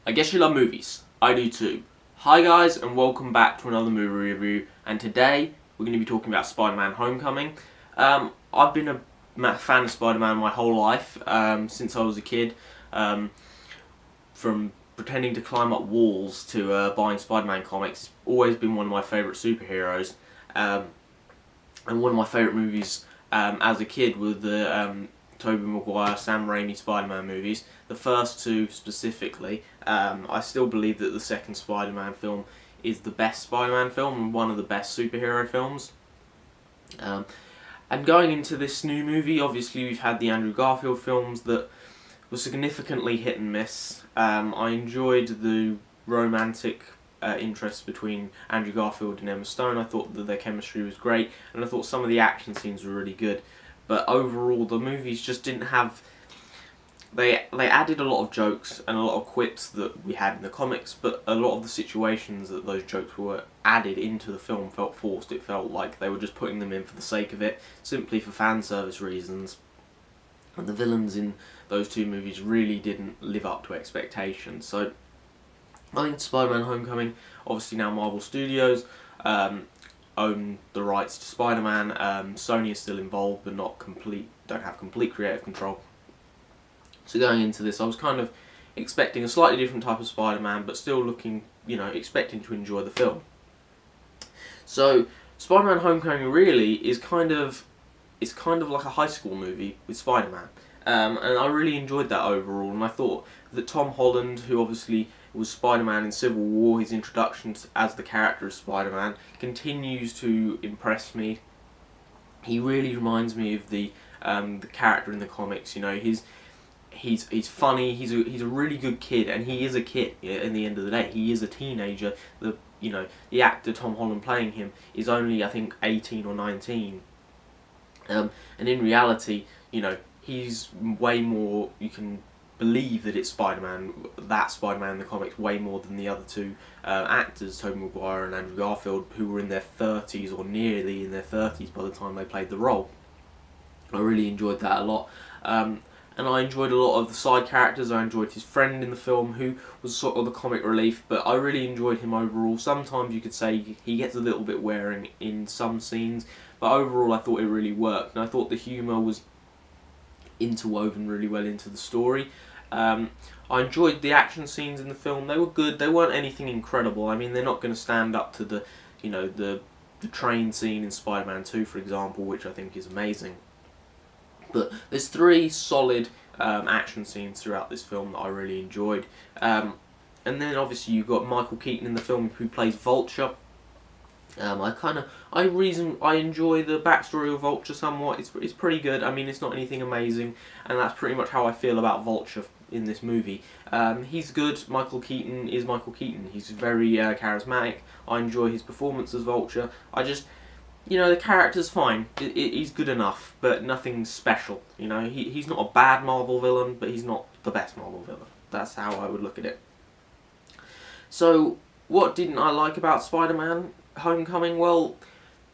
I guess you love movies. I do too. Hi guys, and welcome back to another movie review. And today we're going to be talking about Spider-Man: Homecoming. I've been a fan of Spider-Man my whole life, since I was a kid. From pretending to climb up walls to buying Spider-Man comics. It's always been one of my favourite superheroes. And one of my favourite movies as a kid were the Tobey Maguire, Sam Raimi Spider-Man movies. The first two specifically. I still believe that the second Spider-Man film is the best Spider-Man film and one of the best superhero films. And going into this new movie, obviously we've had the Andrew Garfield films that were significantly hit and miss. I enjoyed the romantic interest between Andrew Garfield and Emma Stone. I thought that their chemistry was great, and I thought some of the action scenes were really good. But overall, the movies just didn't have... They added a lot of jokes and a lot of quips that we had in the comics, but a lot of the situations that those jokes were added into the film felt forced. It felt like they were just putting them in for the sake of it, simply for fan service reasons. And the villains in those two movies really didn't live up to expectations. So I think Spider-Man: Homecoming, obviously now Marvel Studios own the rights to Spider-Man. Sony is still involved, but don't have complete creative control. So going into this, I was kind of expecting a slightly different type of Spider-Man, but still looking, expecting to enjoy the film. So Spider-Man: Homecoming really is kind of like a high school movie with Spider-Man. And I really enjoyed that overall, and I thought that Tom Holland, who obviously was Spider-Man in Civil War, his introduction as the character of Spider-Man, continues to impress me. He really reminds me of the character in the comics. He's funny. He's a really good kid, and he is a kid. In the end of the day, he is a teenager. The actor Tom Holland playing him is only, I think, 18 or 19. And in reality, he's way more. You can believe that it's Spider-Man, that Spider-Man in the comics, way more than the other two actors, Tobey Maguire and Andrew Garfield, who were in their 30s or nearly in their 30s by the time they played the role. I really enjoyed that a lot. And I enjoyed a lot of the side characters. I enjoyed his friend in the film, who was sort of the comic relief, but I really enjoyed him overall. Sometimes you could say he gets a little bit wearing in some scenes, but overall I thought it really worked, and I thought the humour was interwoven really well into the story. I enjoyed the action scenes in the film. They were good. They weren't anything incredible. I mean, they're not going to stand up to the train scene in Spider-Man 2, for example, which I think is amazing. But there's three solid action scenes throughout this film that I really enjoyed. And then obviously you've got Michael Keaton in the film, who plays Vulture. I enjoy the backstory of Vulture somewhat. It's pretty good. I mean, it's not anything amazing, and that's pretty much how I feel about Vulture in this movie. He's good. Michael Keaton is Michael Keaton. He's very charismatic. I enjoy his performance as Vulture. The character's fine. He's good enough, but nothing special. He's not a bad Marvel villain, but he's not the best Marvel villain. That's how I would look at it. So, what didn't I like about Spider-Man: Homecoming? Well,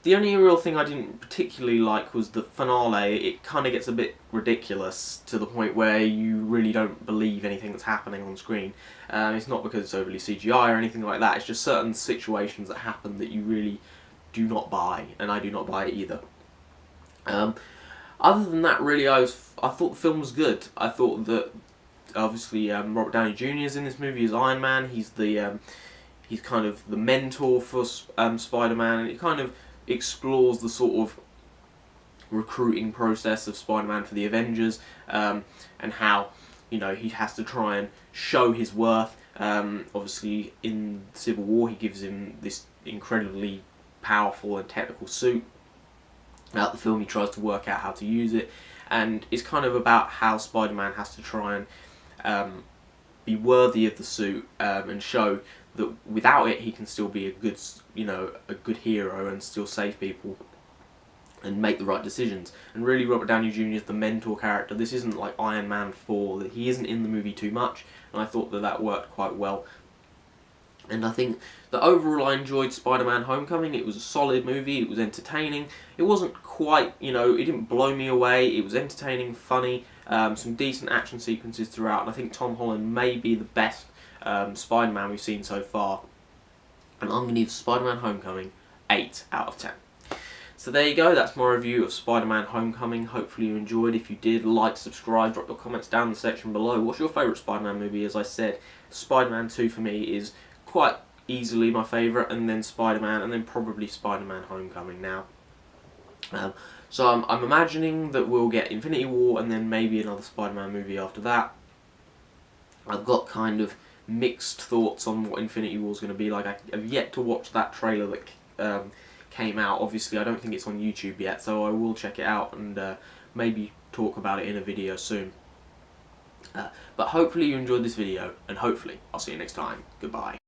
the only real thing I didn't particularly like was the finale. It kind of gets a bit ridiculous to the point where you really don't believe anything that's happening on screen. It's not because it's overly CGI or anything like that. It's just certain situations that happen that you really do not buy, and I do not buy it either. Other than that, really, I thought the film was good. I thought that obviously Robert Downey Jr. is in this movie as Iron Man. He's kind of the mentor for Spider-Man, and it kind of explores the sort of recruiting process of Spider-Man for the Avengers, and how he has to try and show his worth. Obviously, in Civil War, he gives him this incredibly powerful and technical suit. Throughout the film, he tries to work out how to use it, and it's kind of about how Spider-Man has to try and be worthy of the suit, and show that without it he can still be a good hero and still save people and make the right decisions. And really, Robert Downey Jr. is the mentor character. This isn't like Iron Man 4, that he isn't in the movie too much, and I thought that worked quite well. And I think that overall I enjoyed Spider-Man: Homecoming. It was a solid movie, it was entertaining. It wasn't quite, it didn't blow me away. It was entertaining, funny, some decent action sequences throughout, and I think Tom Holland may be the best Spider-Man we've seen so far, and I'm going to give Spider-Man Homecoming 8 out of 10. So there you go, that's my review of Spider-Man Homecoming. Hopefully you enjoyed. If you did, like, subscribe, drop your comments down in the section below. What's your favourite Spider-Man movie? As I said, Spider-Man 2 for me is quite easily my favourite, and then Spider-Man, and then probably Spider-Man Homecoming now. So I'm imagining that we'll get Infinity War and then maybe another Spider-Man movie after that. I've got kind of mixed thoughts on what Infinity War is going to be like. I have yet to watch that trailer that came out. Obviously, I don't think it's on YouTube yet, so I will check it out and maybe talk about it in a video soon. But hopefully you enjoyed this video, and hopefully I'll see you next time. Goodbye.